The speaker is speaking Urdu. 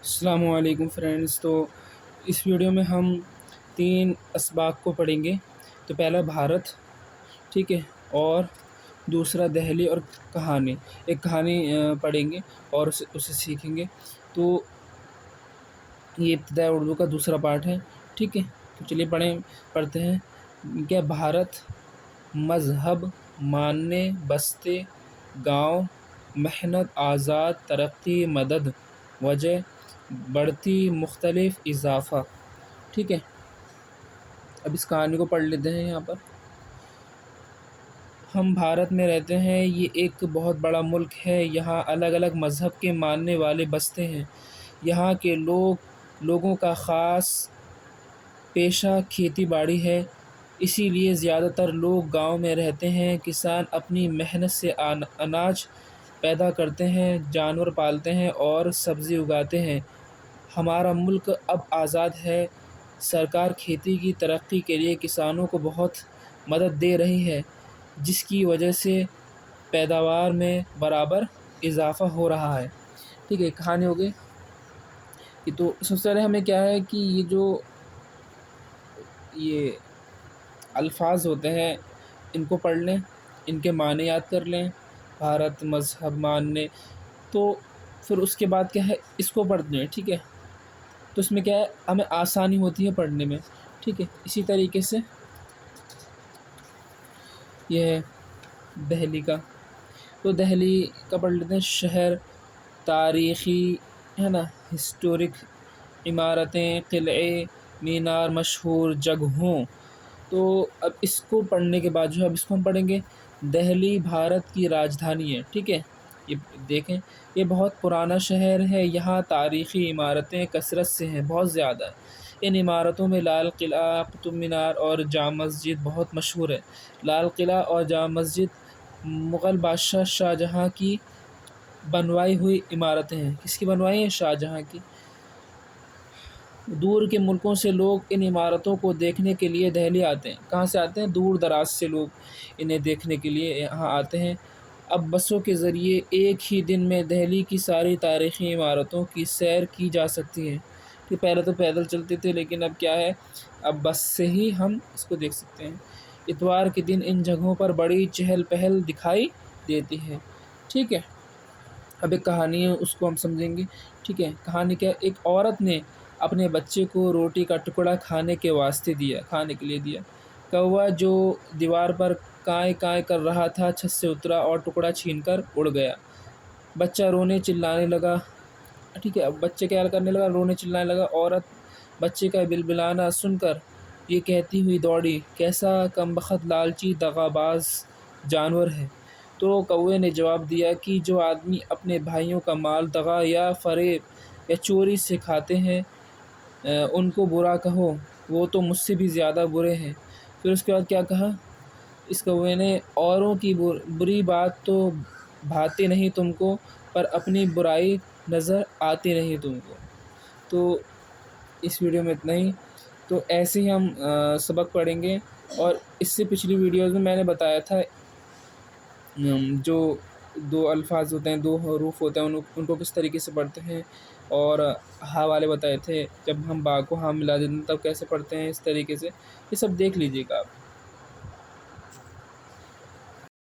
السلام علیکم فرینڈز۔ تو اس ویڈیو میں ہم 3 اسباق کو پڑھیں گے۔ تو پہلا بھارت، ٹھیک ہے، اور دوسرا دہلی اور کہانی، ایک کہانی پڑھیں گے اور اسے سیکھیں گے۔ تو یہ ابتدائی اردو کا دوسرا پارٹ ہے، ٹھیک ہے۔ تو چلیے پڑھتے ہیں۔ کیا بھارت مذہب، ماننے، بستے، گاؤں، محنت، آزاد، ترقی، مدد، وجہ، بڑھتی، مختلف، اضافہ، ٹھیک ہے۔ اب اس کہانی کو پڑھ لیتے ہیں۔ یہاں پر ہم بھارت میں رہتے ہیں، یہ ایک بہت بڑا ملک ہے۔ یہاں الگ الگ مذہب کے ماننے والے بستے ہیں۔ یہاں کے لوگوں کا خاص پیشہ کھیتی باڑی ہے، اسی لیے زیادہ تر لوگ گاؤں میں رہتے ہیں۔ کسان اپنی محنت سے اناج پیدا کرتے ہیں، جانور پالتے ہیں اور سبزی اگاتے ہیں۔ ہمارا ملک اب آزاد ہے۔ سرکار کھیتی کی ترقی کے لیے کسانوں کو بہت مدد دے رہی ہے، جس کی وجہ سے پیداوار میں برابر اضافہ ہو رہا ہے، ٹھیک ہے۔ کہانی ہو گئی۔ تو سب سے پہلے ہمیں کیا ہے کہ یہ الفاظ ہوتے ہیں، ان کو پڑھ لیں، ان کے معنی یاد کر لیں۔ بھارت مذہب، ماننے، تو پھر اس کے بعد کیا ہے، اس کو پڑھتے ہیں، ٹھیک ہے۔ تو اس میں کیا ہے، ہمیں آسانی ہوتی ہے پڑھنے میں، ٹھیک ہے۔ اسی طریقے سے یہ ہے دہلی کا۔ تو دہلی کا پڑھ لیتے ہیں۔ شہر، تاریخی ہے نا، ہسٹورک، عمارتیں، قلعے، مینار، مشہور جگہوں۔ تو اب اس کو پڑھنے کے بعد جو ہے، اب اس کو ہم پڑھیں گے۔ دہلی بھارت کی راجدھانی ہے، ٹھیک ہے۔ یہ دیکھیں، یہ بہت پرانا شہر ہے۔ یہاں تاریخی عمارتیں کثرت سے ہیں، بہت زیادہ۔ ان عمارتوں میں لال قلعہ، قطب مینار اور جامع مسجد بہت مشہور ہے۔ لال قلعہ اور جامع مسجد مغل بادشاہ شاہ جہاں کی بنوائی ہوئی عمارتیں ہیں۔ کس کی بنوائی ہیں؟ شاہ جہاں کی۔ دور کے ملکوں سے لوگ ان عمارتوں کو دیکھنے کے لیے دہلی آتے ہیں۔ کہاں سے آتے ہیں؟ دور دراز سے لوگ انہیں دیکھنے کے لیے یہاں آتے ہیں۔ اب بسوں کے ذریعے ایک ہی دن میں دہلی کی ساری تاریخی عمارتوں کی سیر کی جا سکتی ہے، کہ پہلے تو پیدل چلتے تھے، لیکن اب کیا ہے، اب بس سے ہی ہم اس کو دیکھ سکتے ہیں۔ اتوار کے دن ان جگہوں پر بڑی چہل پہل دکھائی دیتی ہے، ٹھیک ہے۔ اب ایک کہانی ہے، اس کو ہم سمجھیں گے، ٹھیک ہے۔ کہانی کیا ہے؟ ایک عورت نے اپنے بچے کو روٹی کا ٹکڑا کھانے کے لیے دیا۔ کوا جو دیوار پر کائیں کائیں کر رہا تھا، چھت سے اترا اور ٹکڑا چھین کر اڑ گیا۔ بچہ رونے چلانے لگا، ٹھیک ہے۔ اب بچے کیا کرنے لگا؟ رونے چلانے لگا۔ عورت بچے کا بلبلانا سن کر یہ کہتی ہوئی دوڑی، کیسا کمبخت لالچی دغا باز جانور ہے۔ تو کوے نے جواب دیا کہ جو آدمی اپنے بھائیوں کا مال دغا یا فریب یا چوری سے کھاتے ہیں، ان کو برا کہو، وہ تو مجھ سے بھی زیادہ برے ہیں۔ پھر اس کے بعد کیا کہا اس کوے نے؟ اوروں کی بری بات تو بھاتی نہیں تم کو، پر اپنی برائی نظر آتی نہیں تم کو۔ تو اس ویڈیو میں اتنا ہی۔ تو ایسے ہی ہم سبق پڑھیں گے، اور اس سے پچھلی ویڈیوز میں نے بتایا تھا جو 2 الفاظ ہوتے ہیں، 2 حروف ہوتے ہیں، ان کو کس طریقے سے پڑھتے ہیں، اور ہاں والے بتائے تھے، جب ہم با کو ہاں ملا دیتے ہیں تب کیسے پڑھتے ہیں، اس طریقے سے۔ یہ سب دیکھ لیجیے گا آپ۔